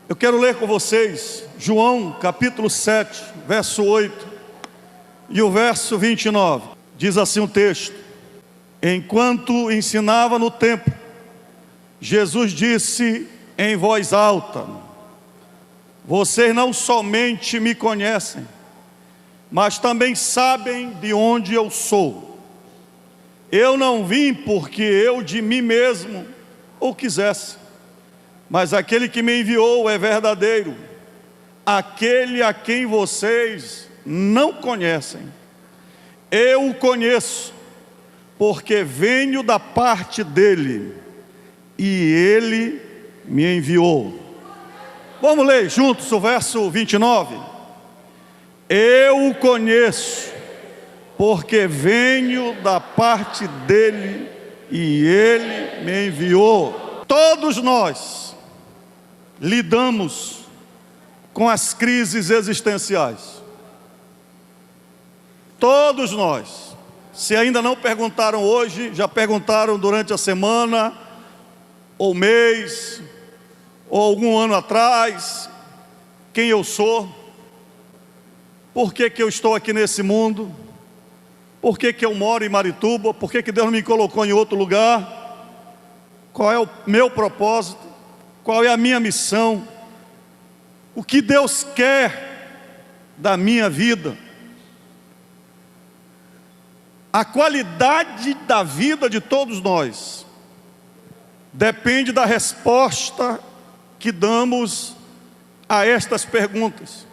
Eu quero ler com vocês João capítulo 7, verso 8 e o verso 29. Diz assim o texto: enquanto ensinava no templo, Jesus disse em voz alta: vocês não somente me conhecem, mas também sabem de onde eu sou. Eu não vim porque eu de mim mesmo o quisesse, mas aquele que me enviou é verdadeiro, aquele a quem vocês não conhecem. Eu o conheço, porque venho da parte dele, e ele me enviou. Vamos ler juntos o verso 29. Eu o conheço, porque venho da parte dele, e ele me enviou. Todos nós lidamos com as crises existenciais. Todos nós. Se ainda não perguntaram hoje, já perguntaram durante a semana, ou mês, ou algum ano atrás: quem eu sou? Por que eu estou aqui nesse mundo? Por que eu moro em Marituba? Por que Deus não me colocou em outro lugar? Qual é o meu propósito? Qual é a minha missão? O que Deus quer da minha vida? A qualidade da vida de todos nós depende da resposta que damos a estas perguntas.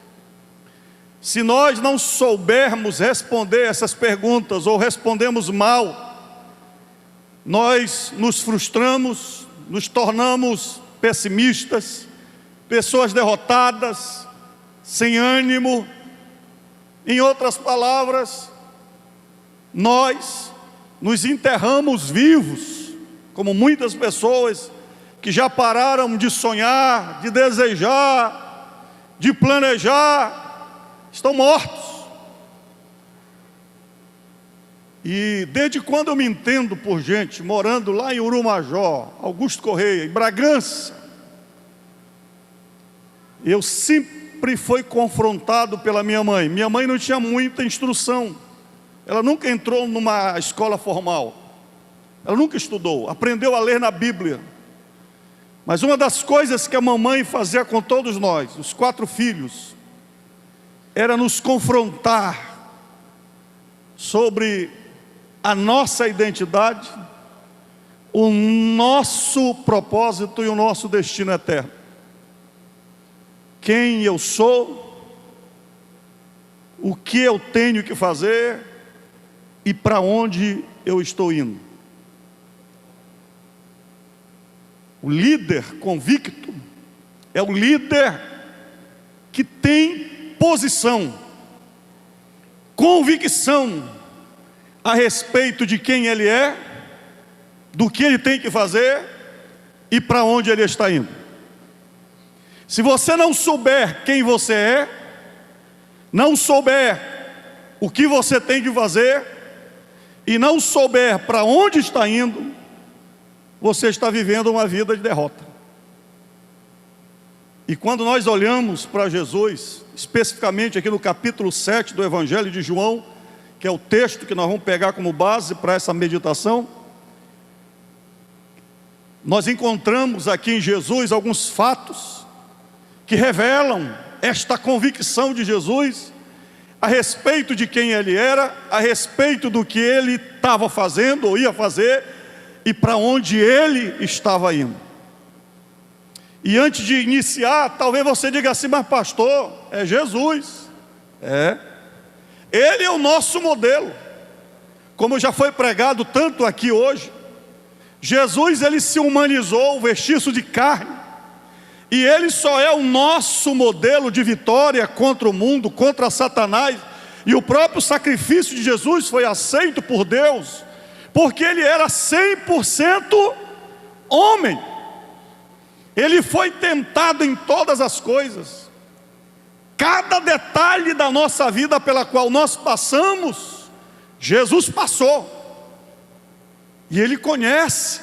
Se nós não soubermos responder essas perguntas, ou respondemos mal, nós nos frustramos, nos tornamos pessimistas, pessoas derrotadas, sem ânimo. Em outras palavras, nós nos enterramos vivos, como muitas pessoas que já pararam de sonhar, de desejar, de planejar, estão mortos. E desde quando eu me entendo por gente, morando lá em Urumajó, Augusto Correia, em Bragança, eu sempre fui confrontado pela minha mãe. Minha mãe não tinha muita instrução, ela nunca entrou numa escola formal, ela nunca estudou, aprendeu a ler na Bíblia. Mas uma das coisas que a mamãe fazia com todos nós, os 4 filhos, era nos confrontar sobre a nossa identidade, o nosso propósito e o nosso destino eterno. Quem eu sou, o que eu tenho que fazer e para onde eu estou indo. O líder convicto é o líder que tem posição, convicção a respeito de quem ele é, do que ele tem que fazer e para onde ele está indo. Se você não souber quem você é, não souber o que você tem que fazer e não souber para onde está indo, você está vivendo uma vida de derrota. E quando nós olhamos para Jesus, especificamente aqui no capítulo 7 do Evangelho de João, que é o texto que nós vamos pegar como base para essa meditação, nós encontramos aqui em Jesus alguns fatos que revelam esta convicção de Jesus a respeito de quem ele era, a respeito do que ele estava fazendo ou ia fazer e para onde ele estava indo. E antes de iniciar, talvez você diga assim: mas pastor, é Jesus. Ele é o nosso modelo. Como já foi pregado tanto aqui hoje, Jesus, ele se humanizou, vestiu-se de carne, e ele só é o nosso modelo de vitória contra o mundo, contra Satanás. E o próprio sacrifício de Jesus foi aceito por Deus, porque ele era 100% homem. Ele foi tentado em todas as coisas. Cada detalhe da nossa vida pela qual nós passamos, Jesus passou. E ele conhece.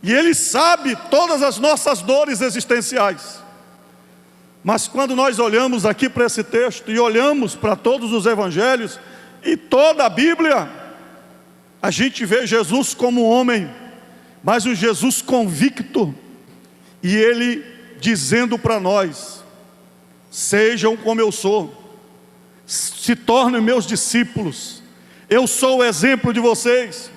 E Ele sabe todas as nossas dores existenciais. Mas quando nós olhamos aqui para esse texto e olhamos para todos os evangelhos e toda a Bíblia, a gente vê Jesus como homem, mas um Jesus convicto, e Ele dizendo para nós: sejam como eu sou, se tornem meus discípulos, eu sou o exemplo de vocês.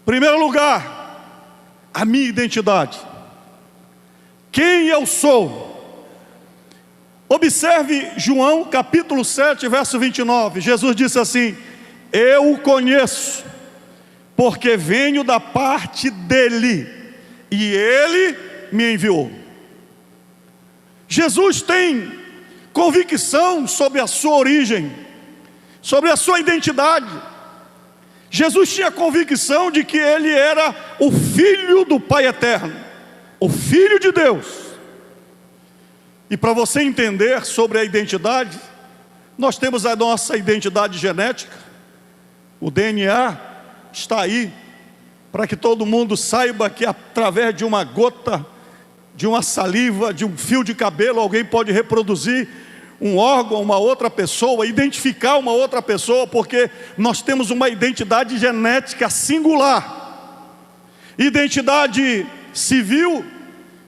Em primeiro lugar, a minha identidade, quem eu sou. Observe João capítulo 7, verso 29, Jesus disse assim: eu o conheço, porque venho da parte dele, e ele me enviou. Jesus tem convicção sobre a sua origem, sobre a sua identidade. Jesus tinha convicção de que ele era o Filho do Pai Eterno, o Filho de Deus. E para você entender sobre a identidade, nós temos a nossa identidade genética, o DNA está aí, para que todo mundo saiba que através de uma gota, de uma saliva, de um fio de cabelo, alguém pode reproduzir um órgão, uma outra pessoa, identificar uma outra pessoa, porque nós temos uma identidade genética singular. Identidade civil,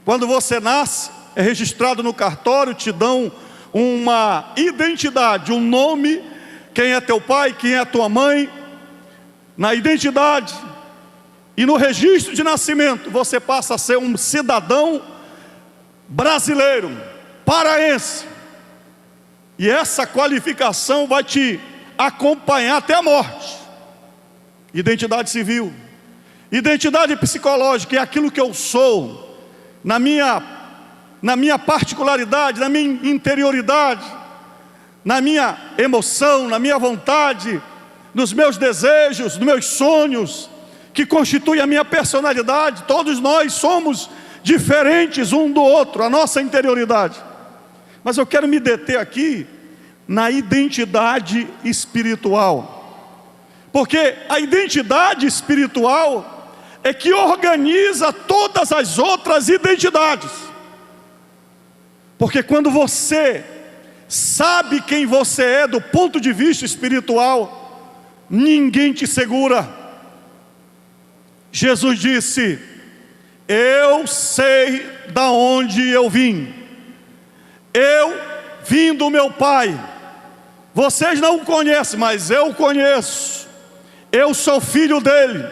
quando você nasce, é registrado no cartório, te dão uma identidade, um nome, quem é teu pai, quem é tua mãe. Na identidade e no registro de nascimento, você passa a ser um cidadão brasileiro, paraense. E essa qualificação vai te acompanhar até a morte. Identidade civil. Identidade psicológica é aquilo que eu sou, na minha particularidade, na minha interioridade, na minha emoção, na minha vontade, nos meus desejos, nos meus sonhos, que constitui a minha personalidade. Todos nós somos diferentes um do outro, a nossa interioridade. Mas eu quero me deter aqui na identidade espiritual, porque a identidade espiritual é que organiza todas as outras identidades. Porque quando você sabe quem você é do ponto de vista espiritual, ninguém te segura. Jesus disse: eu sei da onde eu vim, eu vim do meu Pai. Vocês não o conhecem, mas eu o conheço. Eu sou filho dele.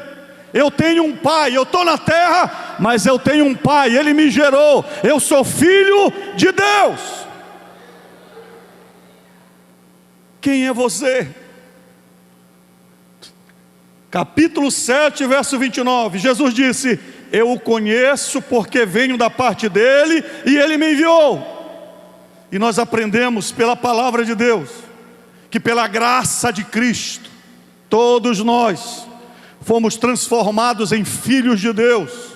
Eu tenho um pai, eu estou na terra, mas eu tenho um pai, ele me gerou. Eu sou filho de Deus. Quem é você? Capítulo 7, verso 29, Jesus disse: eu o conheço porque venho da parte dele e ele me enviou. E nós aprendemos pela palavra de Deus, que pela graça de Cristo, todos nós fomos transformados em filhos de Deus.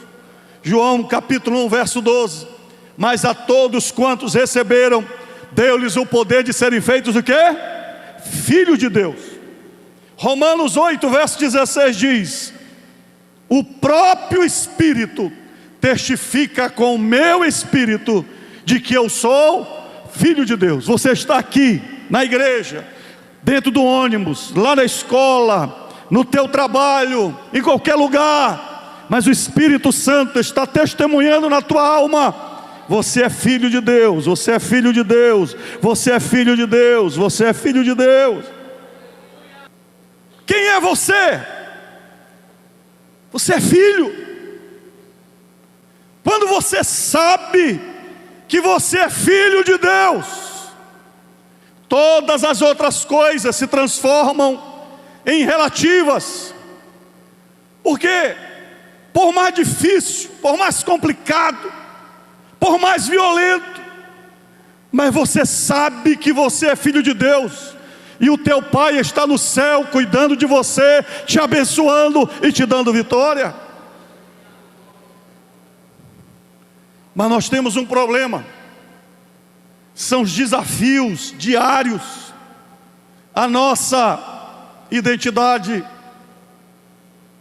João capítulo 1, verso 12, mas a todos quantos receberam, deu-lhes o poder de serem feitos o quê? Filhos de Deus. Romanos 8, verso 16 diz: o próprio Espírito testifica com o meu espírito de que eu sou filho de Deus. Você está aqui na igreja, dentro do ônibus, lá na escola, no teu trabalho, em qualquer lugar, mas o Espírito Santo está testemunhando na tua alma: você é filho de Deus, você é filho de Deus, você é filho de Deus, você é filho de Deus. Quem é você? Você é filho. Quando você sabe que você é filho de Deus, todas as outras coisas se transformam em relativas. Porque por mais difícil, por mais complicado, por mais violento, mas você sabe que você é filho de Deus, e o teu Pai está no céu cuidando de você, te abençoando e te dando vitória. Mas nós temos um problema: são os desafios diários. A nossa identidade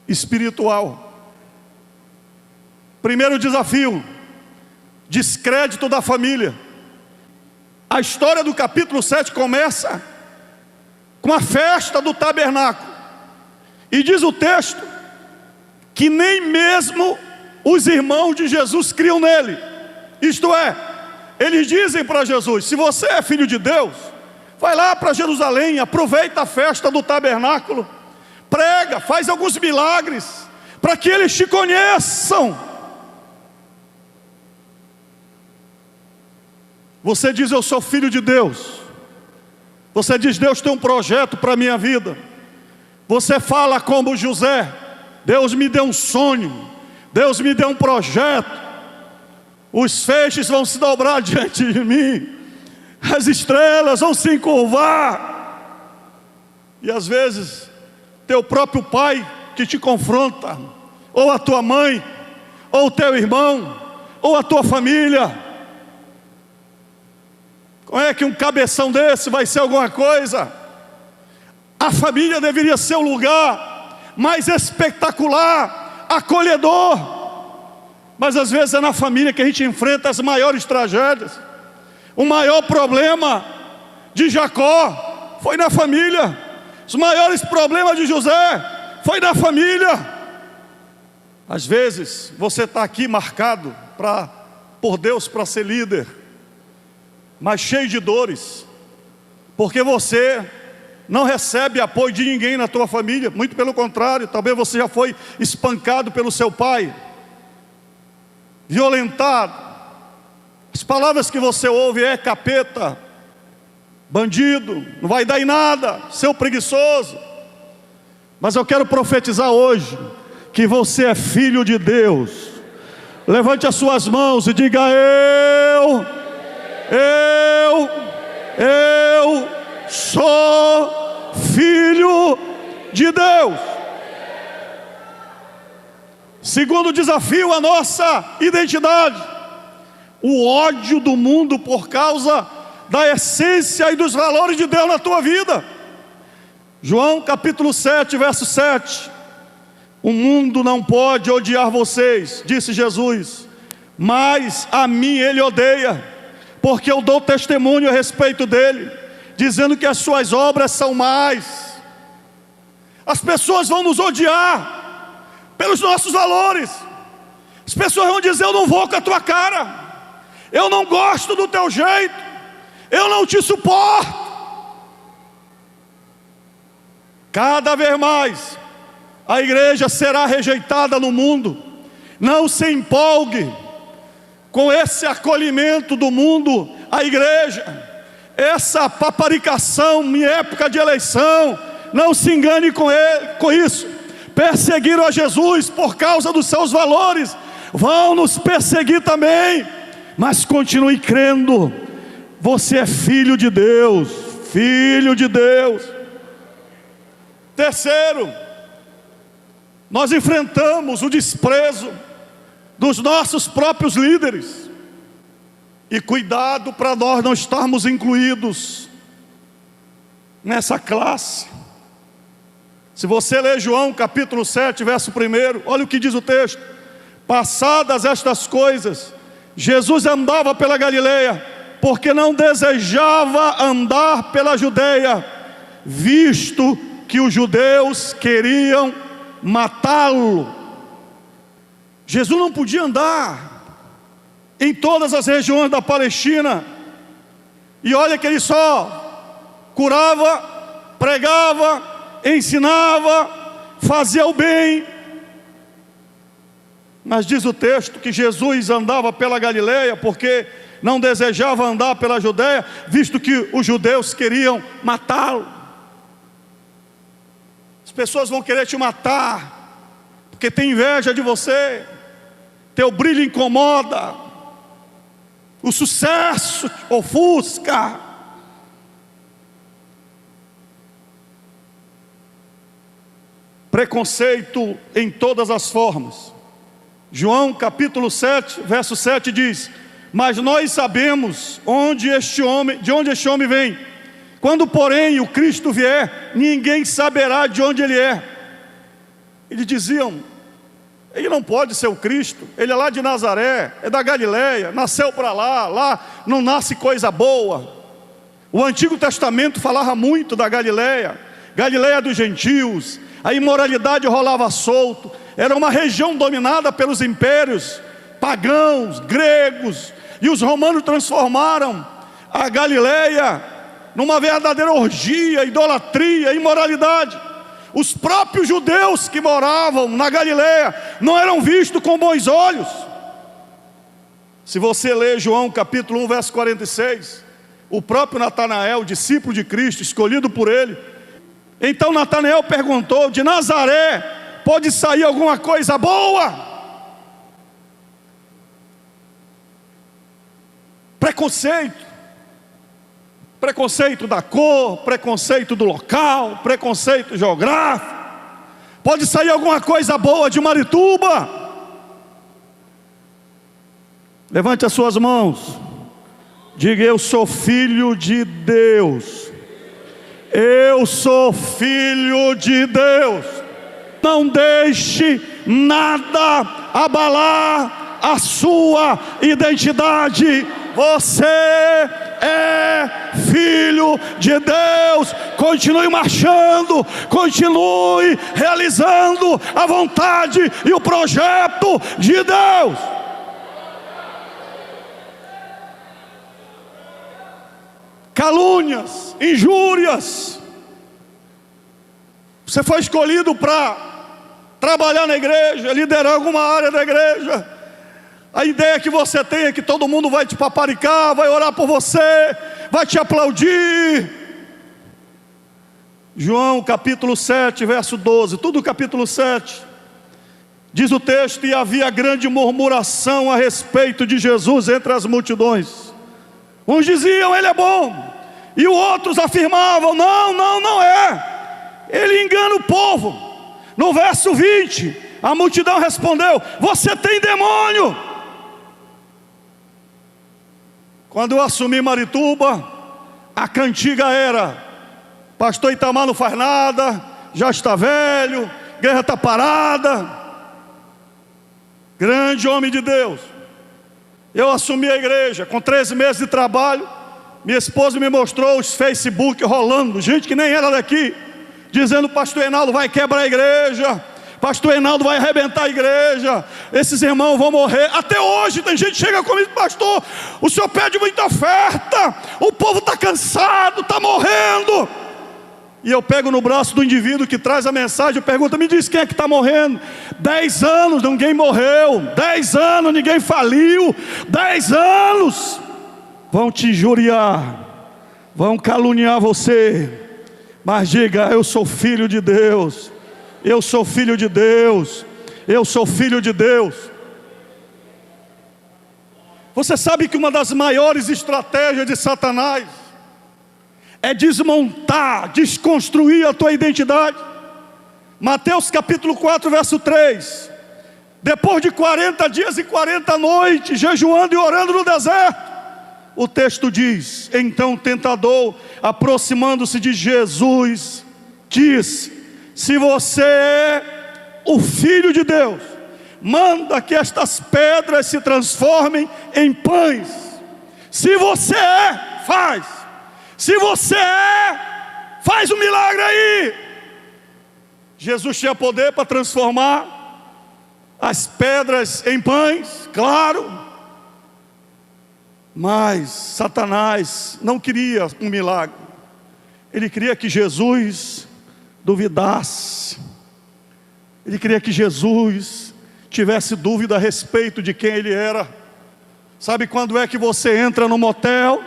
espiritual. Primeiro desafio: descrédito da família. A história do capítulo 7 começa com a festa do tabernáculo. E diz o texto que nem mesmo os irmãos de Jesus criam nele. Isto é, eles dizem para Jesus: se você é filho de Deus, vai lá para Jerusalém, aproveita a festa do tabernáculo, prega, faz alguns milagres, para que eles te conheçam. Você diz: eu sou filho de Deus. Você diz: Deus tem um projeto para a minha vida. Você fala como José: Deus me deu um sonho, Deus me deu um projeto, os feixes vão se dobrar diante de mim, as estrelas vão se encurvar. E às vezes teu próprio pai que te confronta, ou a tua mãe, ou o teu irmão, ou a tua família. Como é que um cabeção desse vai ser alguma coisa? A família deveria ser o lugar mais espetacular, acolhedor. Mas às vezes é na família que a gente enfrenta as maiores tragédias. O maior problema de Jacó foi na família. Os maiores problemas de José foi na família. Às vezes você está aqui marcado por Deus para ser líder, mas cheio de dores, porque você não recebe apoio de ninguém na tua família. Muito pelo contrário, talvez você já foi espancado pelo seu pai, violentado. As palavras que você ouve é: capeta, bandido, não vai dar em nada, seu preguiçoso. Mas eu quero profetizar hoje que você é filho de Deus. Levante as suas mãos e diga: eu sou filho de Deus. Segundo desafio, a nossa identidade: o ódio do mundo por causa da essência e dos valores de Deus na tua vida. João capítulo 7, verso 7: o mundo não pode odiar vocês, disse Jesus, mas a mim ele odeia, porque eu dou testemunho a respeito dele, dizendo que as suas obras são más. As pessoas vão nos odiar pelos nossos valores. As pessoas vão dizer: eu não vou com a tua cara, eu não gosto do teu jeito, eu não te suporto. Cada vez mais a igreja será rejeitada no mundo. Não se empolgue com esse acolhimento do mundo à igreja, essa paparicação em época de eleição. Não se engane com isso. Perseguiram a Jesus por causa dos seus valores, vão nos perseguir também, mas continue crendo. Você é filho de Deus, filho de Deus. Terceiro, nós enfrentamos o desprezo dos nossos próprios líderes. E cuidado para nós não estarmos incluídos nessa classe. Se você ler João capítulo 7, verso 1, olha o que diz o texto: passadas estas coisas, Jesus andava pela Galileia, porque não desejava andar pela Judeia, visto que os judeus queriam matá-lo. Jesus não podia andar em todas as regiões da Palestina. E olha que ele só curava, pregava, ensinava, fazia o bem. Mas diz o texto que Jesus andava pela Galileia porque não desejava andar pela Judeia, visto que os judeus queriam matá-lo. As pessoas vão querer te matar porque tem inveja de você, teu brilho incomoda, o sucesso te ofusca. Preconceito em todas as formas. João capítulo 7, verso 7 diz: mas nós sabemos de onde este homem vem. Quando porém o Cristo vier, ninguém saberá de onde ele é. Eles diziam: Ele não pode ser o Cristo. Ele é lá de Nazaré, é da Galileia, nasceu para lá, lá não nasce coisa boa. O Antigo Testamento falava muito da Galileia, Galileia dos gentios. A imoralidade rolava solto. Era uma região dominada pelos impérios pagãos, gregos, e os romanos transformaram a Galileia numa verdadeira orgia, idolatria, imoralidade. Os próprios judeus que moravam na Galileia não eram vistos com bons olhos. Se você ler João capítulo 1, verso 46, o próprio Natanael, discípulo de Cristo, escolhido por ele, então Natanael perguntou: de Nazaré pode sair alguma coisa boa? Preconceito da cor, preconceito do local, preconceito geográfico. Pode sair alguma coisa boa de Marituba? Levante as suas mãos, diga: eu sou filho de Deus. Eu sou filho de Deus. Não deixe nada abalar a sua identidade. Você é filho de Deus. Continue marchando, continue realizando a vontade e o projeto de Deus. Calúnias, injúrias. Você foi escolhido para trabalhar na igreja, liderar alguma área da igreja. A ideia que você tem é que todo mundo vai te paparicar, vai orar por você, vai te aplaudir. João capítulo 7, verso 12, tudo capítulo 7. Diz o texto: e havia grande murmuração a respeito de Jesus entre as multidões. Uns diziam: ele é bom, e outros afirmavam: não é, ele engana o povo. No verso 20, a multidão respondeu: você tem demônio. Quando eu assumi Marituba, a cantiga era: pastor Itamar não faz nada, já está velho, a guerra está parada. Grande homem de Deus. Eu assumi a igreja com 13 meses de trabalho. Minha esposa me mostrou os Facebook rolando, gente que nem era daqui, dizendo: pastor Reinaldo vai quebrar a igreja, pastor Reinaldo vai arrebentar a igreja, esses irmãos vão morrer. Até hoje tem gente que chega comigo: pastor, o senhor pede muita oferta, o povo está cansado, está morrendo. E eu pego no braço do indivíduo que traz a mensagem e pergunto: me diz, quem é que está morrendo? 10 anos ninguém morreu, 10 anos ninguém faliu, 10 anos. Vão te injuriar, vão caluniar você, mas diga: eu sou filho de Deus. Eu sou filho de Deus. Eu sou filho de Deus. Você sabe que uma das maiores estratégias de Satanás é desmontar, desconstruir a tua identidade. Mateus capítulo 4, verso 3. Depois de 40 dias e 40 noites, jejuando e orando no deserto, o texto diz: então o tentador, aproximando-se de Jesus, disse: se você é o Filho de Deus, manda que estas pedras se transformem em pães. Se você é, faz. Se você é, faz um milagre aí. Jesus tinha poder para transformar as pedras em pães, claro. Mas Satanás não queria um milagre. Ele queria que Jesus duvidasse. Ele queria que Jesus tivesse dúvida a respeito de quem ele era. Sabe quando é que você entra no motel?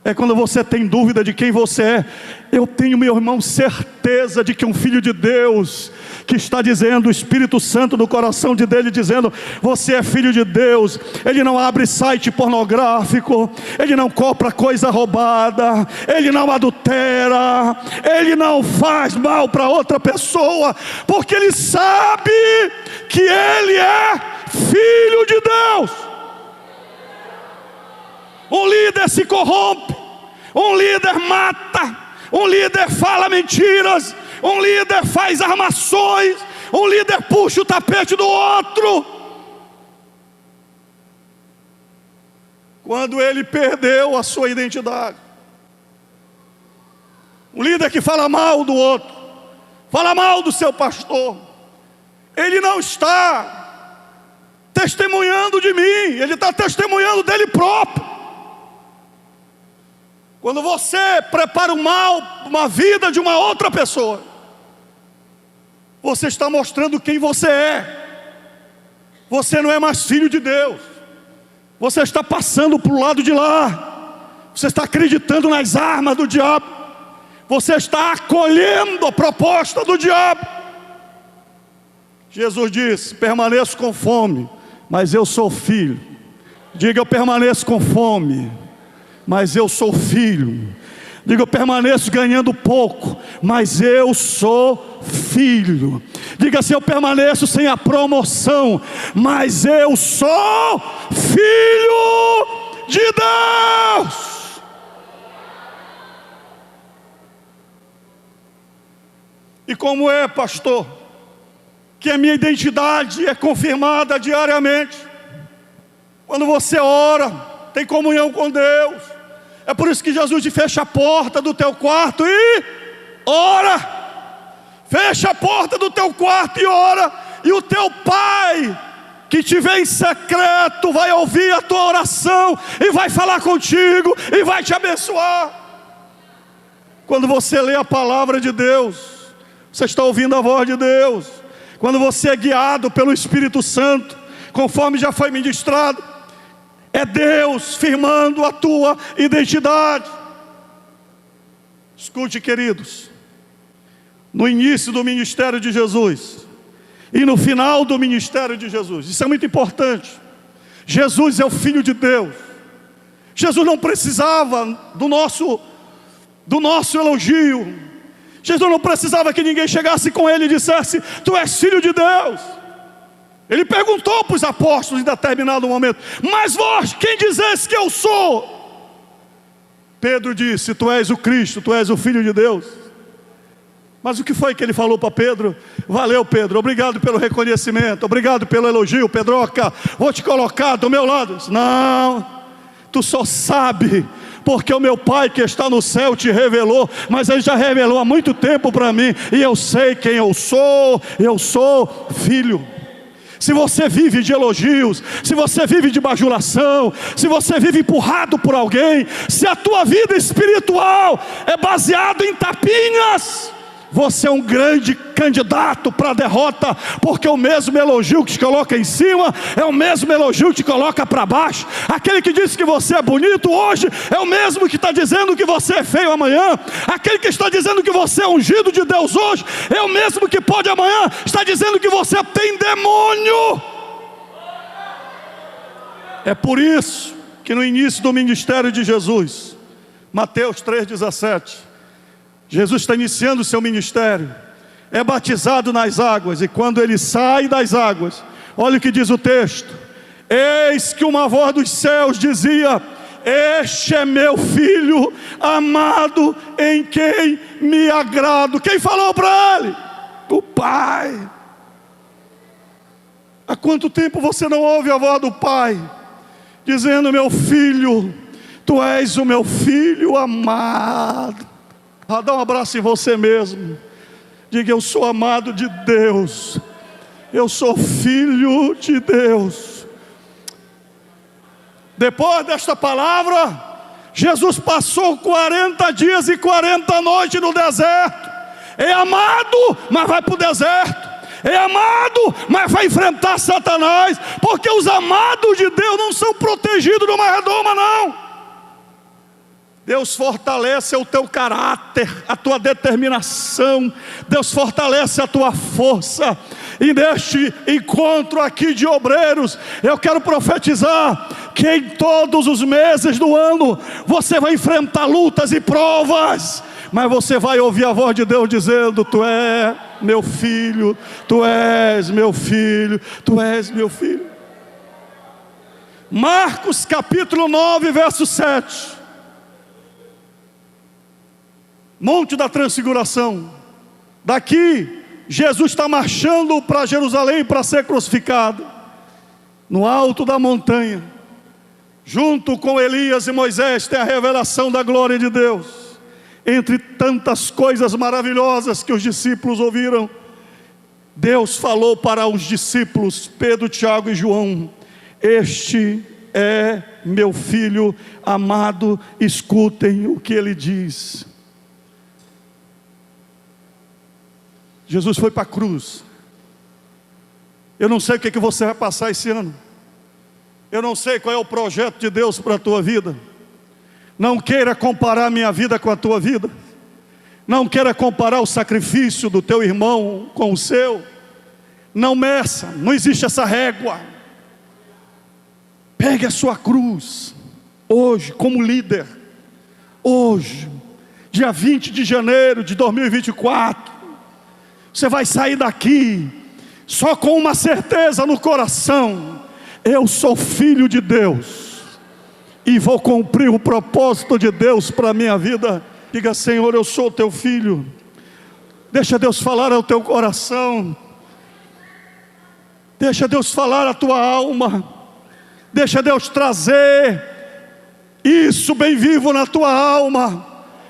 É quando você tem dúvida de quem você é. Eu tenho, meu irmão, certeza de que um filho de Deus, que está dizendo, o Espírito Santo no coração dele dizendo: você é filho de Deus. Ele não abre site pornográfico, ele não compra coisa roubada, ele não adultera, ele não faz mal para outra pessoa, porque ele sabe que ele é filho de Deus. Um líder se corrompe, um líder mata, um líder fala mentiras, um líder faz armações, um líder puxa o tapete do outro. Quando ele perdeu a sua identidade. Um líder que fala mal do outro, fala mal do seu pastor, ele não está testemunhando de mim, ele está testemunhando dele próprio. Quando você prepara o mal, uma vida de uma outra pessoa, você está mostrando quem você é. Você não é mais filho de Deus. Você está passando para o lado de lá. Você está acreditando nas armas do diabo. Você está acolhendo a proposta do diabo. Jesus disse: permaneço com fome, mas eu sou filho. Diga: eu permaneço com fome, mas eu sou filho. Diga: eu permaneço ganhando pouco, mas eu sou filho. Diga assim: eu permaneço sem a promoção, mas eu sou filho de Deus. E como é, pastor, que a minha identidade é confirmada diariamente? Quando você ora, tem comunhão com Deus. É por isso que Jesus te fecha a porta do teu quarto e ora. Fecha a porta do teu quarto e ora. E o teu Pai, que te vê em secreto, vai ouvir a tua oração e vai falar contigo e vai te abençoar. Quando você lê a palavra de Deus, você está ouvindo a voz de Deus. Quando você é guiado pelo Espírito Santo, conforme já foi ministrado, é Deus firmando a tua identidade. Escute, queridos, no início do ministério de Jesus e no final do ministério de Jesus, isso é muito importante. Jesus é o Filho de Deus. Jesus não precisava do nosso elogio. Jesus não precisava que ninguém chegasse com ele e dissesse: tu és filho de Deus. Ele perguntou para os apóstolos em determinado momento: mas vós, quem dizes que eu sou? Pedro disse: tu és o Cristo, tu és o Filho de Deus. Mas o que foi que ele falou para Pedro? Valeu, Pedro, obrigado pelo reconhecimento, obrigado pelo elogio, Pedroca, vou te colocar do meu lado. Não, tu só sabe porque o meu Pai que está no céu te revelou, mas Ele já revelou há muito tempo para mim, e eu sei quem eu sou filho. Se você vive de elogios, se você vive de bajulação, se você vive empurrado por alguém, se a tua vida espiritual é baseada em tapinhas, você é um grande candidato para a derrota, porque o mesmo elogio que te coloca em cima é o mesmo elogio que te coloca para baixo. Aquele que disse que você é bonito hoje é o mesmo que está dizendo que você é feio amanhã. Aquele que está dizendo que você é ungido de Deus hoje é o mesmo que pode amanhã estar dizendo que você tem demônio. É por isso que no início do ministério de Jesus, Mateus 3,17, Jesus está iniciando o seu ministério, é batizado nas águas, e quando ele sai das águas, olha o que diz o texto: eis que uma voz dos céus dizia: este é meu filho amado, em quem me agrado. Quem falou para ele? O Pai. Há quanto tempo você não ouve a voz do Pai dizendo: meu filho, tu és o meu filho amado? Dá um abraço em você mesmo. Diga: eu sou amado de Deus, eu sou filho de Deus. Depois desta palavra, Jesus passou 40 dias e 40 noites no deserto. É amado, mas vai para o deserto. É amado, mas vai enfrentar Satanás, porque os amados de Deus não são protegidos numa redoma, não. Deus fortalece o teu caráter, a tua determinação. Deus fortalece a tua força. E neste encontro aqui de obreiros, eu quero profetizar que em todos os meses do ano você vai enfrentar lutas e provas, mas você vai ouvir a voz de Deus dizendo: tu és meu filho, tu és meu filho, tu és meu filho. Marcos capítulo 9, verso 7. Monte da Transfiguração. Daqui Jesus está marchando para Jerusalém para ser crucificado. No alto da montanha, junto com Elias e Moisés, tem a revelação da glória de Deus. Entre tantas coisas maravilhosas que os discípulos ouviram, Deus falou para os discípulos, Pedro, Tiago e João: este é meu filho amado, escutem o que ele diz. Jesus foi para a cruz. Eu não sei o que você vai passar esse ano. Eu não sei qual é o projeto de Deus para a tua vida. Não queira comparar minha vida com a tua vida. Não queira comparar o sacrifício do teu irmão com o seu. Não meça, não existe essa régua. Pegue a sua cruz, hoje, como líder. Hoje, dia 20 de janeiro de 2024. Você vai sair daqui só com uma certeza no coração: eu sou filho de Deus e vou cumprir o propósito de Deus para a minha vida. Diga: Senhor, eu sou teu filho. Deixa Deus falar ao teu coração. Deixa Deus falar à tua alma. Deixa Deus trazer isso bem vivo na tua alma.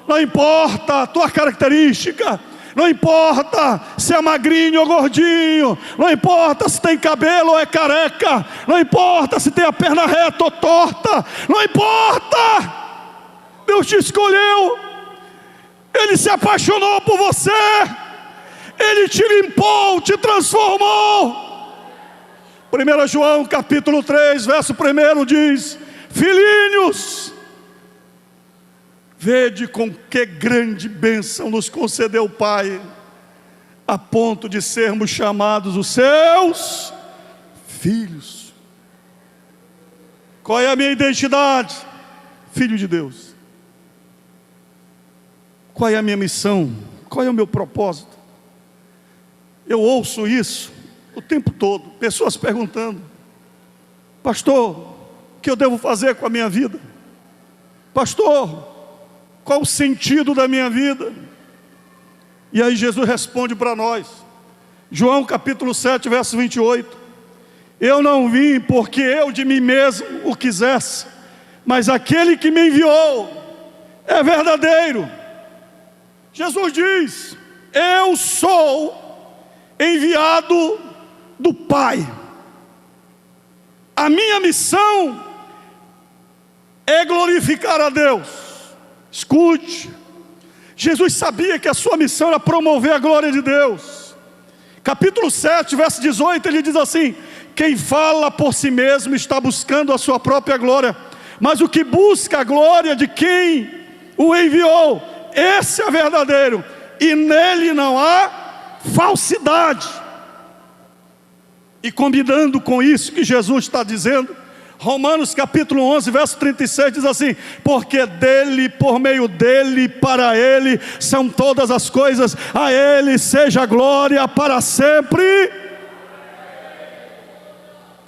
Não importa a tua característica, não importa se é magrinho ou gordinho, não importa se tem cabelo ou é careca, não importa se tem a perna reta ou torta, não importa. Deus te escolheu, Ele se apaixonou por você, Ele te limpou, te transformou. 1 João capítulo 3, verso 1 diz: filhinhos, vede com que grande bênção nos concedeu o Pai, a ponto de sermos chamados os seus filhos. Qual é a minha identidade? Filho de Deus. Qual é a minha missão? Qual é o meu propósito? Eu ouço isso o tempo todo, pessoas perguntando: pastor, o que eu devo fazer com a minha vida? Pastor, qual o sentido da minha vida? E aí Jesus responde para nós, João capítulo 7, verso 28: eu não vim porque eu de mim mesmo o quisesse, mas aquele que me enviou é verdadeiro. Jesus diz: eu sou enviado do Pai. A minha missão é glorificar a Deus. Escute, Jesus sabia que a sua missão era promover a glória de Deus. Capítulo 7, verso 18, ele diz assim: quem fala por si mesmo está buscando a sua própria glória, mas o que busca a glória de quem o enviou, esse é verdadeiro, e nele não há falsidade. E combinando com isso que Jesus está dizendo, Romanos capítulo 11, verso 36 diz assim: porque dele, por meio dele, para ele são todas as coisas, a ele seja a glória para sempre.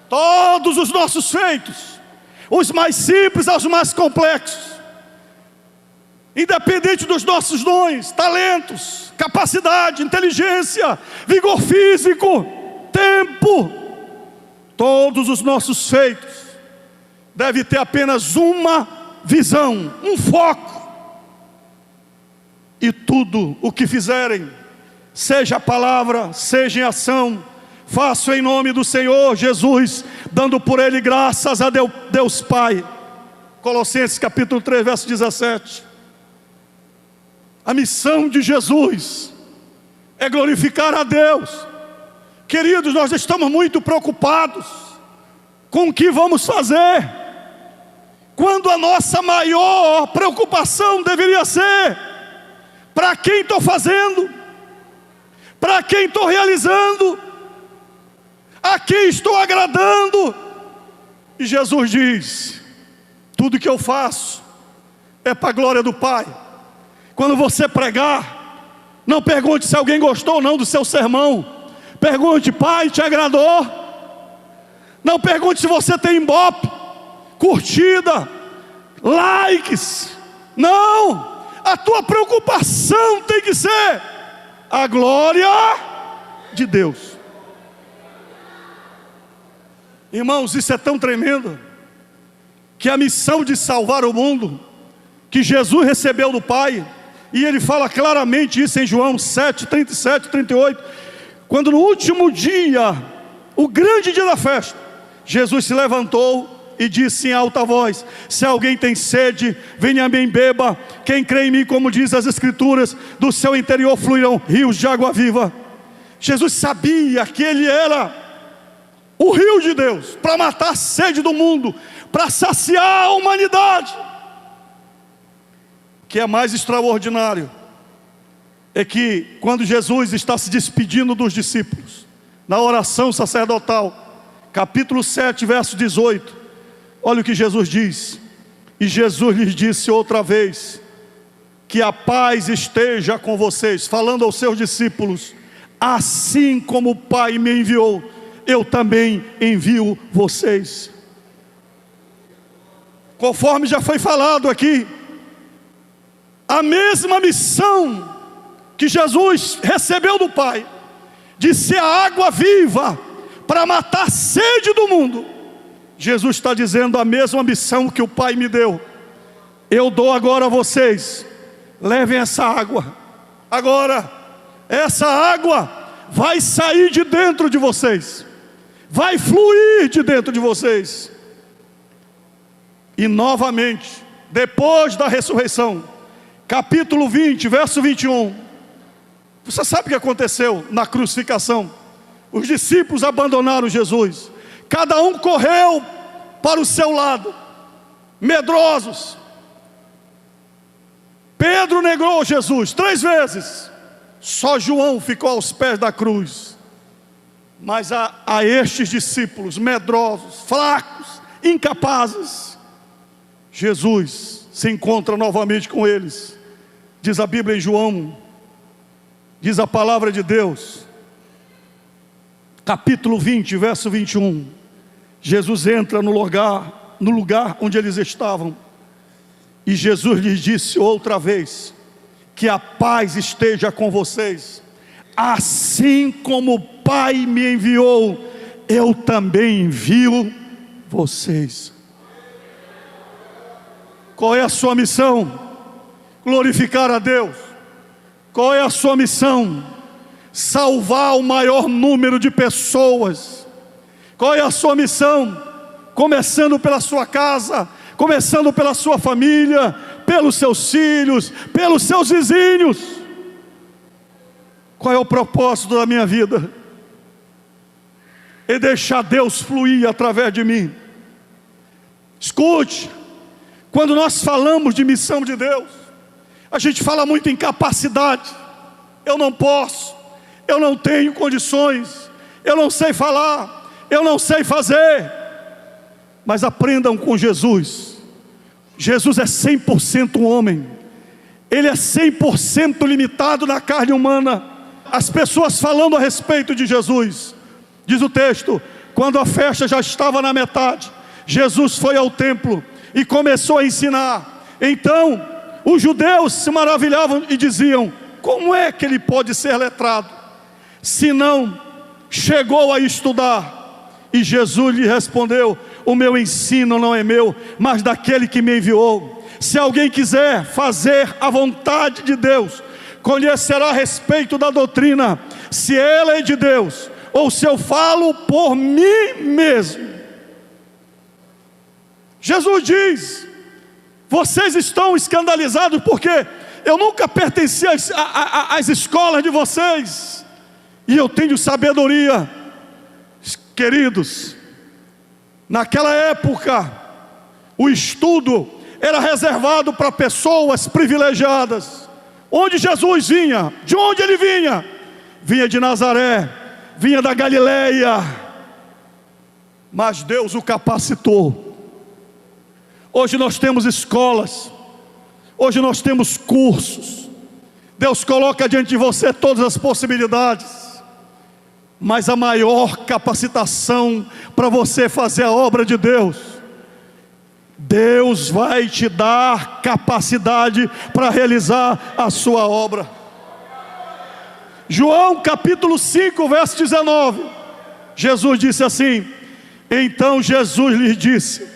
Todos os nossos feitos, os mais simples aos mais complexos, independente dos nossos dons, talentos, capacidade, inteligência, vigor físico, tempo, todos os nossos feitos deve ter apenas uma visão, um foco. E tudo o que fizerem, seja a palavra, seja em ação, faço em nome do Senhor Jesus, dando por Ele graças a Deus Pai. Colossenses capítulo 3, verso 17. A missão de Jesus é glorificar a Deus. Queridos, nós estamos muito preocupados com o que vamos fazer, quando a nossa maior preocupação deveria ser: para quem estou fazendo, para quem estou realizando, a quem estou agradando. E Jesus diz: tudo que eu faço é para a glória do Pai. Quando você pregar, não pergunte se alguém gostou ou não do seu sermão. Pergunte: Pai, te agradou? Não pergunte se você tem ibope, curtida, likes. Não, a tua preocupação tem que ser a glória de Deus. Irmãos, isso é tão tremendo, que a missão de salvar o mundo, que Jesus recebeu do Pai, e ele fala claramente isso em João 7, 37, 38, quando no último dia, o grande dia da festa, Jesus se levantou e disse em alta voz: se alguém tem sede, venha a mim, beba. Quem crê em mim, como diz as Escrituras, do seu interior fluirão rios de água viva. Jesus sabia que ele era o rio de Deus, para matar a sede do mundo, para saciar a humanidade. O que é mais extraordinário é que quando Jesus está se despedindo dos discípulos, na oração sacerdotal, capítulo 7, verso 18, olha o que Jesus diz: e Jesus lhes disse outra vez, que a paz esteja com vocês, falando aos seus discípulos: assim como o Pai me enviou, eu também envio vocês. Conforme já foi falado aqui, a mesma missão que Jesus recebeu do Pai, de ser a água viva para matar a sede do mundo, Jesus está dizendo: a mesma missão que o Pai me deu, eu dou agora a vocês. Levem essa água. Agora, essa água vai sair de dentro de vocês, vai fluir de dentro de vocês. E novamente, depois da ressurreição, capítulo 20, verso 21, você sabe o que aconteceu na crucificação? Os discípulos abandonaram Jesus, cada um correu para o seu lado, medrosos. Pedro negou Jesus 3 vezes, só João ficou aos pés da cruz. Mas a estes discípulos medrosos, fracos, incapazes, Jesus se encontra novamente com eles. Diz a Bíblia em João, diz a palavra de Deus, capítulo 20, verso 21, Jesus entra no lugar onde eles estavam, e Jesus lhes disse outra vez: que a paz esteja com vocês. Assim como o Pai me enviou, eu também envio vocês. Qual é a sua missão? Glorificar a Deus. Qual é a sua missão? Salvar o maior número de pessoas. Qual é a sua missão? Começando pela sua casa, começando pela sua família, pelos seus filhos, pelos seus vizinhos. Qual é o propósito da minha vida? É deixar Deus fluir através de mim. Escute, quando nós falamos de missão de Deus, a gente fala muito em capacidade. Eu não posso, eu não tenho condições, eu não sei falar, eu não sei fazer. Mas aprendam com Jesus. Jesus é 100% homem, ele é 100% limitado na carne humana. As pessoas falando a respeito de Jesus, diz o texto, quando a festa já estava na metade, Jesus foi ao templo e começou a ensinar. Então os judeus se maravilhavam e diziam: como é que ele pode ser letrado, se não chegou a estudar? E Jesus lhe respondeu: o meu ensino não é meu, mas daquele que me enviou. Se alguém quiser fazer a vontade de Deus, conhecerá a respeito da doutrina, se ela é de Deus, ou se eu falo por mim mesmo. Jesus diz: vocês estão escandalizados porque eu nunca pertenci às escolas de vocês, e eu tenho sabedoria. Queridos, naquela época, o estudo era reservado para pessoas privilegiadas. Onde Jesus vinha? De onde ele vinha? Vinha de Nazaré, vinha da Galileia, mas Deus o capacitou. Hoje nós temos escolas, hoje nós temos cursos. Deus coloca diante de você todas as possibilidades, mas a maior capacitação para você fazer a obra de Deus, Deus vai te dar capacidade para realizar a sua obra. João capítulo 5, verso 19. Jesus disse assim: então Jesus lhes disse: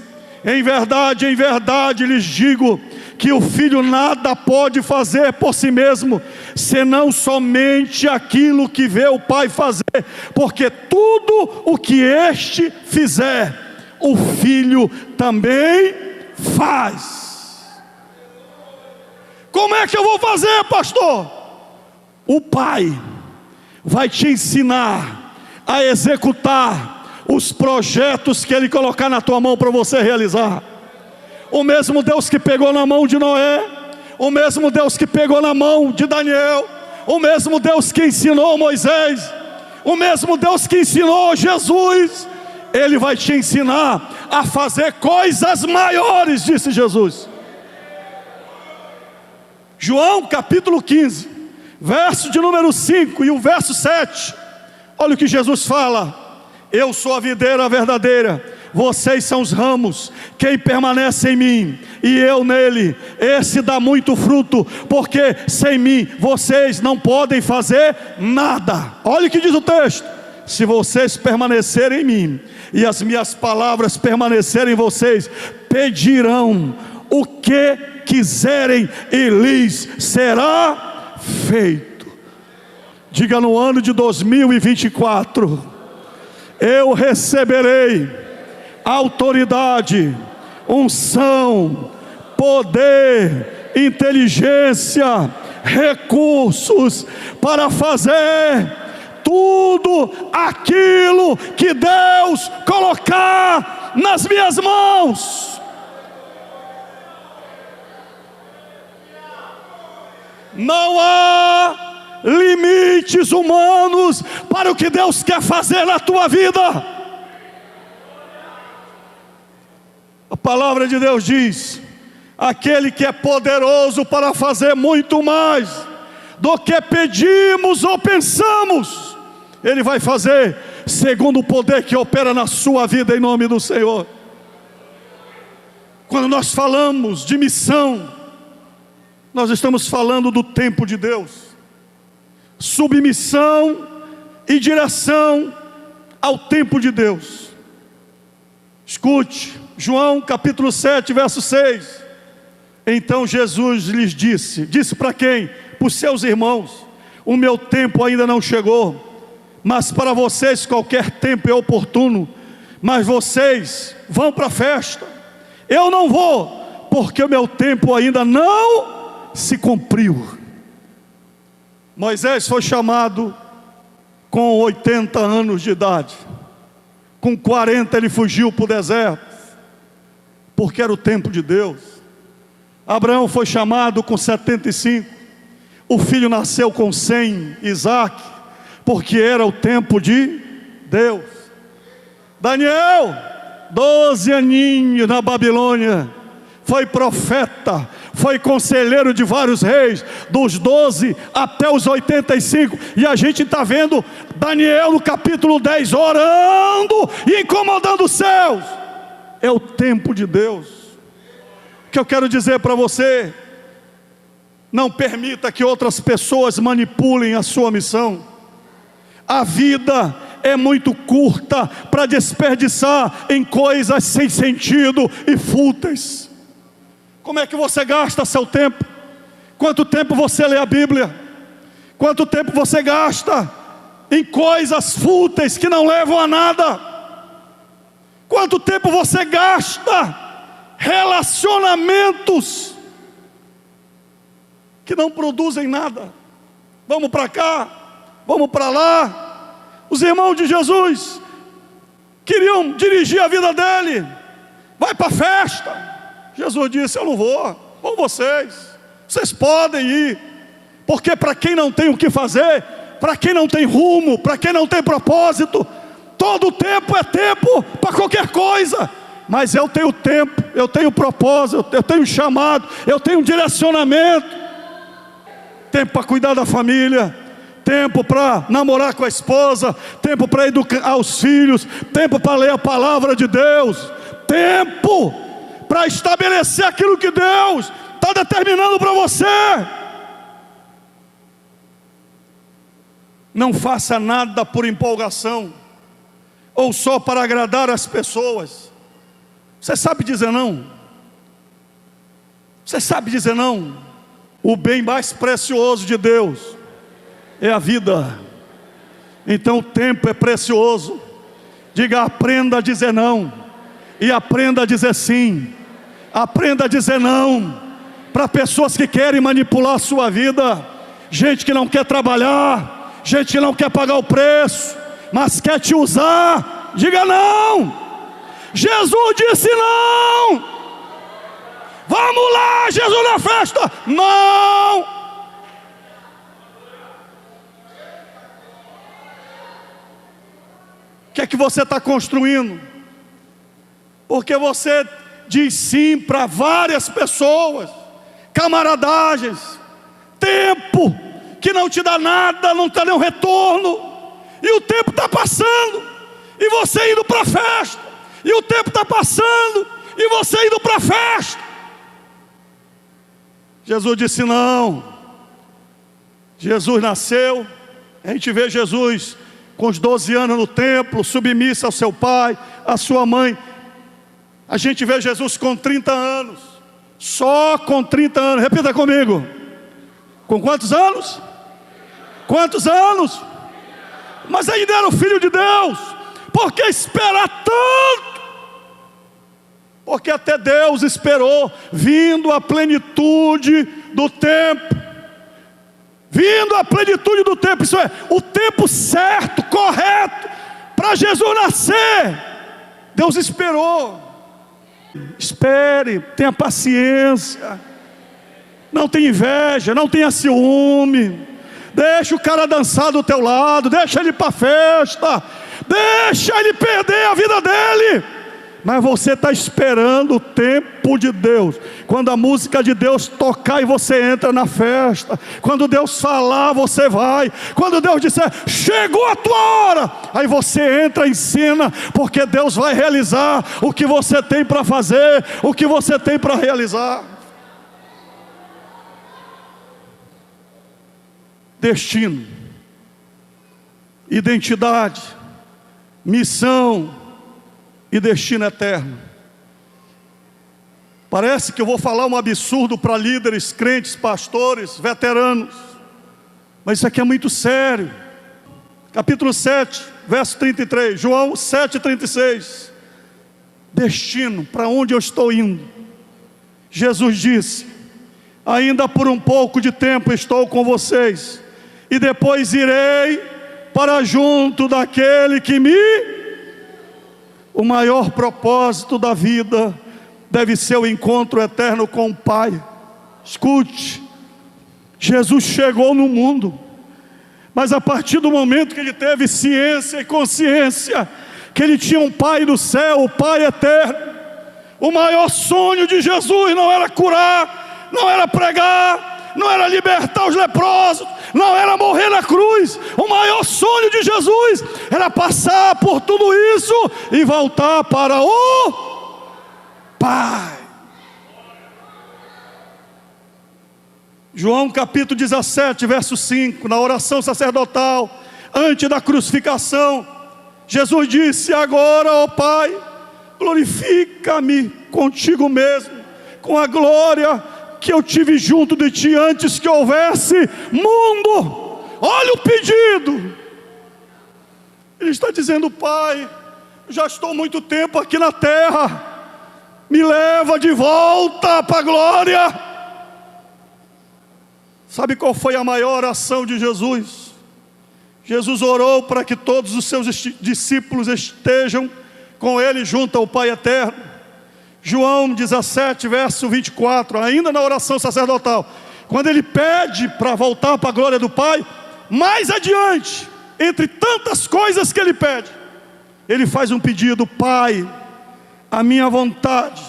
em verdade lhes digo, que o Filho nada pode fazer por si mesmo, senão somente aquilo que vê o Pai fazer, porque tudo o que este fizer, o Filho também faz. Como é que eu vou fazer, pastor? O Pai vai te ensinar a executar os projetos que Ele colocar na tua mão para você realizar. O mesmo Deus que pegou na mão de Noé, o mesmo Deus que pegou na mão de Daniel, o mesmo Deus que ensinou Moisés, o mesmo Deus que ensinou Jesus, Ele vai te ensinar a fazer coisas maiores, disse Jesus. João capítulo 15, verso de número 5 e o verso 7, olha o que Jesus fala: eu sou a videira verdadeira, vocês são os ramos. Quem permanece em mim e eu nele, esse dá muito fruto, porque sem mim vocês não podem fazer nada. Olha o que diz o texto: se vocês permanecerem em mim e as minhas palavras permanecerem em vocês, pedirão o que quiserem e lhes será feito. Diga: no ano de 2024 eu receberei autoridade, unção, poder, inteligência, recursos para fazer tudo aquilo que Deus colocar nas minhas mãos. Não há limites humanos para o que Deus quer fazer na tua vida. A palavra de Deus diz: aquele que é poderoso para fazer muito mais do que pedimos ou pensamos, Ele vai fazer segundo o poder que opera na sua vida, em nome do Senhor. Quando nós falamos de missão, nós estamos falando do tempo de Deus, submissão e direção ao tempo de Deus. Escute, João capítulo 7, verso 6. Então Jesus lhes disse para quem? Para os seus irmãos: o meu tempo ainda não chegou, mas para vocês qualquer tempo é oportuno, mas vocês vão para a festa. Eu não vou, porque o meu tempo ainda não se cumpriu. Moisés foi chamado com 80 anos de idade, com 40 ele fugiu para o deserto, porque era o tempo de Deus. Abraão foi chamado com 75, o filho nasceu com 100, Isaac, porque era o tempo de Deus. Daniel, 12 aninhos na Babilônia, foi profeta, foi conselheiro de vários reis, dos 12 até os 85, e a gente está vendo Daniel no capítulo 10 orando e incomodando os céus. É o tempo de Deus. O que eu quero dizer para você: não permita que outras pessoas manipulem a sua missão. A vida é muito curta para desperdiçar em coisas sem sentido e fúteis. Como é que você gasta seu tempo? Quanto tempo você lê a Bíblia? Quanto tempo você gasta em coisas fúteis que não levam a nada? Quanto tempo você gasta relacionamentos que não produzem nada? Vamos para cá, vamos para lá. Os irmãos de Jesus queriam dirigir a vida dele. Vai para a festa. Jesus disse: eu não vou, vão vocês. Vocês podem ir, porque para quem não tem o que fazer, para quem não tem rumo, para quem não tem propósito, todo tempo é tempo para qualquer coisa. Mas eu tenho tempo, eu tenho propósito, eu tenho chamado, eu tenho direcionamento. Tempo para cuidar da família, tempo para namorar com a esposa, tempo para educar os filhos, tempo para ler a palavra de Deus, tempo para estabelecer aquilo que Deus está determinando para você. Não faça nada por empolgação, ou só para agradar as pessoas. Você sabe dizer não? Você sabe dizer não? O bem mais precioso de Deus é a vida. Então o tempo é precioso. Diga: aprenda a dizer não, e aprenda a dizer sim. Aprenda a dizer não para pessoas que querem manipular a sua vida. Gente que não quer trabalhar, gente que não quer pagar o preço, mas quer te usar. Diga não. Jesus disse não. Vamos lá, Jesus na festa. Não. O que é que você está construindo? Porque você diz sim para várias pessoas, camaradagens, tempo que não te dá nada, não está nenhum retorno, e o tempo está passando, e você indo para a festa, e o tempo está passando, e você indo para a festa. Jesus disse não. Jesus nasceu, a gente vê Jesus com os 12 anos no templo, submisso ao seu pai, à sua mãe. A gente vê Jesus com 30 anos, só com 30 anos, repita comigo. Com quantos anos? Quantos anos? Mas ainda era o Filho de Deus. Por que esperar tanto? Porque até Deus esperou, vindo a plenitude do tempo. Vindo a plenitude do tempo, isso é, o tempo certo, correto, para Jesus nascer. Deus esperou. Espere, tenha paciência, não tenha inveja, não tenha ciúme. Deixa o cara dançar do teu lado, deixa ele ir para a festa, deixa ele perder a vida dele. Mas você está esperando o tempo de Deus. Quando a música de Deus tocar e você entra na festa, quando Deus falar, você vai. Quando Deus disser, chegou a tua hora, aí você entra em cena, porque Deus vai realizar o que você tem para fazer, o que você tem para realizar. Destino, identidade, missão e destino eterno. Parece que eu vou falar um absurdo para líderes, crentes, pastores, veteranos, mas isso aqui é muito sério. Capítulo 7, verso 33, João 7,36. Destino, para onde eu estou indo? Jesus disse: ainda por um pouco de tempo estou com vocês, e depois irei para junto daquele que me... O maior propósito da vida deve ser o encontro eterno com o Pai. Escute, Jesus chegou no mundo, mas a partir do momento que ele teve ciência e consciência que ele tinha um Pai do céu, o Pai eterno, o maior sonho de Jesus não era curar, não era pregar, não era libertar os leprosos, não era morrer na cruz. O maior sonho de Jesus era passar por tudo isso e voltar para o Pai. João capítulo 17, verso 5, na oração sacerdotal, antes da crucificação, Jesus disse: agora, ó Pai, glorifica-me contigo mesmo, com a glória que eu tive junto de ti antes que houvesse mundo. Olha o pedido. Ele está dizendo: Pai, já estou muito tempo aqui na terra, me leva de volta para a glória. Sabe qual foi a maior oração de Jesus? Jesus orou para que todos os seus discípulos estejam com ele junto ao Pai eterno. João 17, verso 24, ainda na oração sacerdotal, quando ele pede para voltar para a glória do Pai, mais adiante, entre tantas coisas que ele pede, ele faz um pedido: Pai, a minha vontade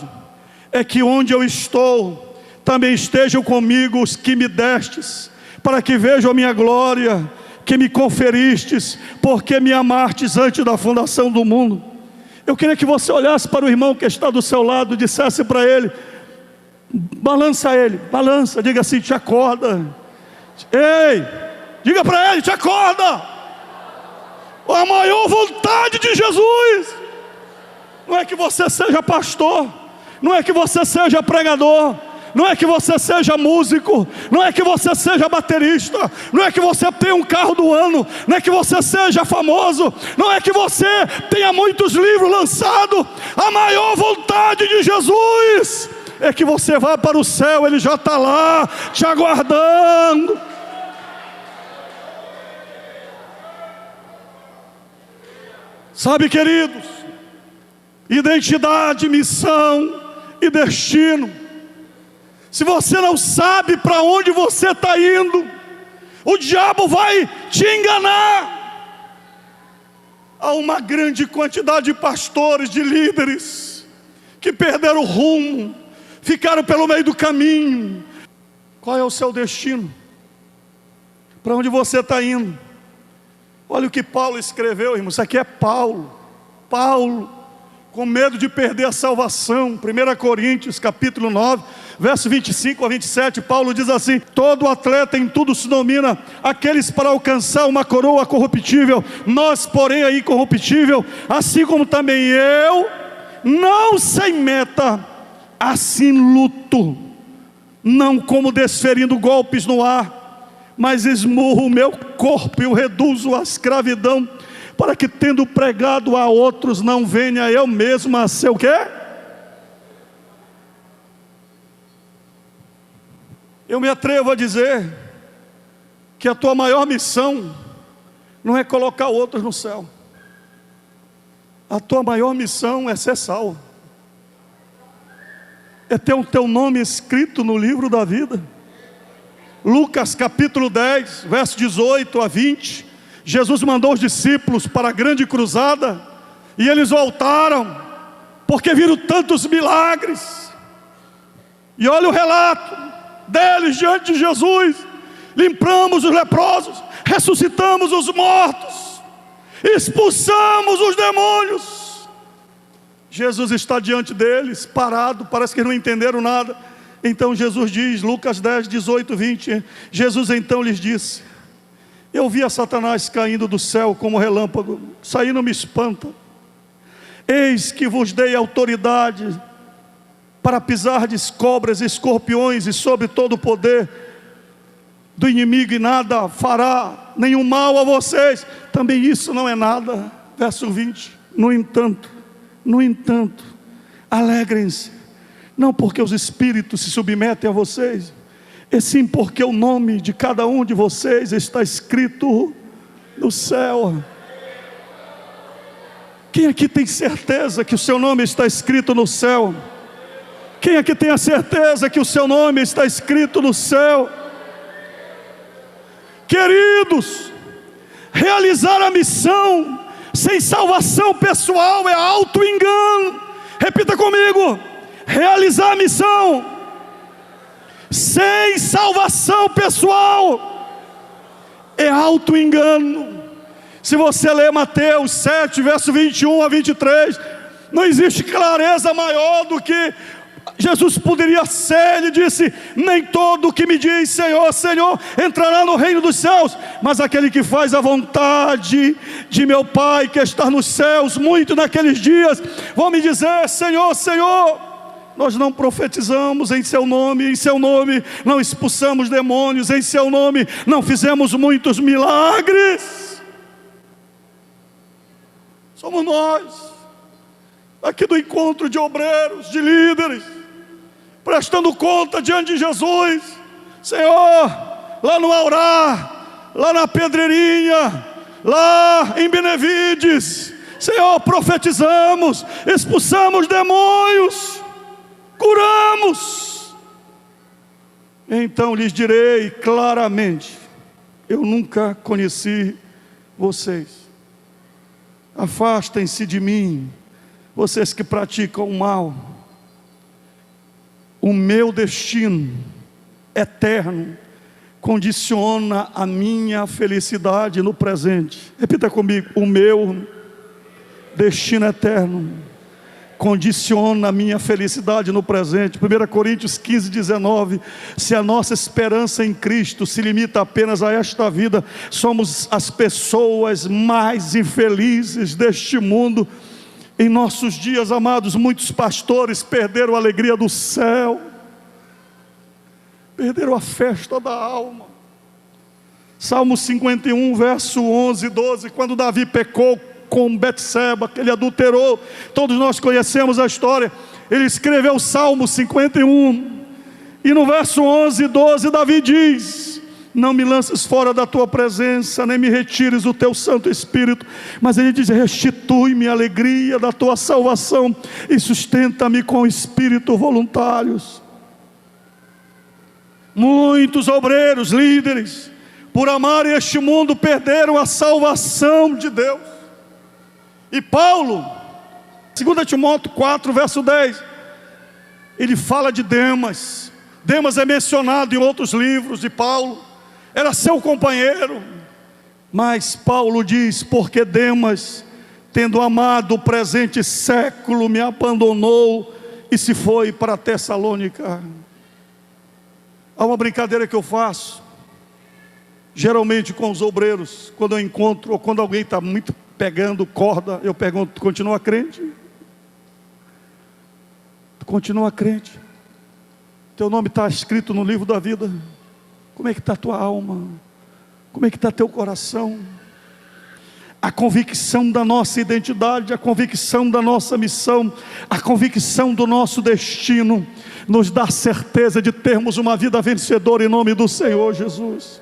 é que onde eu estou, também estejam comigo os que me destes, para que vejam a minha glória, que me conferistes, porque me amastes antes da fundação do mundo. Eu queria que você olhasse para o irmão que está do seu lado e dissesse para ele, balança ele, balança, diga assim: te acorda. Ei, diga para ele: te acorda. A maior vontade de Jesus não é que você seja pastor, não é que você seja pregador, não é que você seja músico, não é que você seja baterista, não é que você tenha um carro do ano, não é que você seja famoso, não é que você tenha muitos livros lançados. A maior vontade de Jesus é que você vá para o céu. Ele já está lá te aguardando. Sabe, queridos, identidade, missão e destino. Se você não sabe para onde você está indo, o diabo vai te enganar. Há uma grande quantidade de pastores, de líderes, que perderam o rumo, ficaram pelo meio do caminho. Qual é o seu destino? Para onde você está indo? Olha o que Paulo escreveu, irmão. Isso aqui é Paulo, com medo de perder a salvação. 1 Coríntios capítulo 9, verso 25 a 27, Paulo diz assim: todo atleta em tudo se domina, aqueles para alcançar uma coroa corruptível, nós porém a incorruptível, assim como também eu, não sem meta, assim luto, não como desferindo golpes no ar, mas esmurro o meu corpo e o reduzo à escravidão, para que, tendo pregado a outros, não venha eu mesmo a ser o quê? Eu me atrevo a dizer que a tua maior missão não é colocar outros no céu. A tua maior missão é ser salvo, é ter o teu nome escrito no livro da vida. Lucas capítulo 10, verso 18 a 20, Jesus mandou os discípulos para a grande cruzada, e eles voltaram, porque viram tantos milagres. E olha o relato deles diante de Jesus: limpamos os leprosos, ressuscitamos os mortos, expulsamos os demônios. Jesus está diante deles, parado, parece que não entenderam nada. Então Jesus diz, Lucas 10, 18, 20, Jesus então lhes disse: eu vi a Satanás caindo do céu como relâmpago, isso aí não me espanta. Eis que vos dei autoridade para pisardes cobras e escorpiões, e sobre todo o poder do inimigo, e nada fará nenhum mal a vocês. Também isso não é nada. Verso 20, no entanto, alegrem-se, não porque os espíritos se submetem a vocês, e sim porque o nome de cada um de vocês está escrito no céu. Quem aqui tem certeza que o seu nome está escrito no céu? Quem aqui tem a certeza que o seu nome está escrito no céu? Queridos, realizar a missão sem salvação pessoal é auto-engano. Repita comigo: realizar a missão sem salvação pessoal é auto-engano. Se você ler Mateus 7, verso 21 a 23, não existe clareza maior do que Jesus poderia ser. Ele disse: nem todo que me diz Senhor, Senhor entrará no reino dos céus, mas aquele que faz a vontade de meu Pai que está nos céus. Muito naqueles dias vão me dizer: Senhor, Senhor, nós não profetizamos em seu nome não expulsamos demônios, em seu nome não fizemos muitos milagres. Somos nós, aqui do encontro de obreiros, de líderes, prestando conta diante de Jesus. Senhor, lá no Aurá, lá na Pedreirinha, lá em Benevides, Senhor, profetizamos, expulsamos demônios, curamos. Então lhes direi claramente: eu nunca conheci vocês. Afastem-se de mim, vocês que praticam o mal. O meu destino eterno condiciona a minha felicidade no presente. Repita comigo: o meu destino eterno condiciona a minha felicidade no presente. 1 Coríntios 15, 19. Se a nossa esperança em Cristo se limita apenas a esta vida, somos as pessoas mais infelizes deste mundo. Em nossos dias, amados, muitos pastores perderam a alegria do céu, perderam a festa da alma. Salmo 51, verso 11 e 12, quando Davi pecou com Betseba, que ele adulterou, todos nós conhecemos a história. Ele escreveu o Salmo 51, e no verso 11 e 12, Davi diz: não me lances fora da tua presença, nem me retires o teu Santo Espírito. Mas ele diz: restitui-me a alegria da tua salvação, e sustenta-me com espírito voluntários. Muitos obreiros, líderes, por amarem este mundo, perderam a salvação de Deus. E Paulo, 2 Timóteo 4, verso 10, ele fala de Demas. Demas é mencionado em outros livros de Paulo, era seu companheiro. Mas Paulo diz: porque Demas, tendo amado o presente século, me abandonou e se foi para Tessalônica. Há uma brincadeira que eu faço, geralmente com os obreiros, quando eu encontro, ou quando alguém está muito pegando corda, eu pergunto: continua crente? Tu continua crente? Teu nome está escrito no livro da vida? Como é que está a tua alma? Como é que está teu coração? A convicção da nossa identidade, a convicção da nossa missão, a convicção do nosso destino, nos dá certeza de termos uma vida vencedora em nome do Senhor Jesus.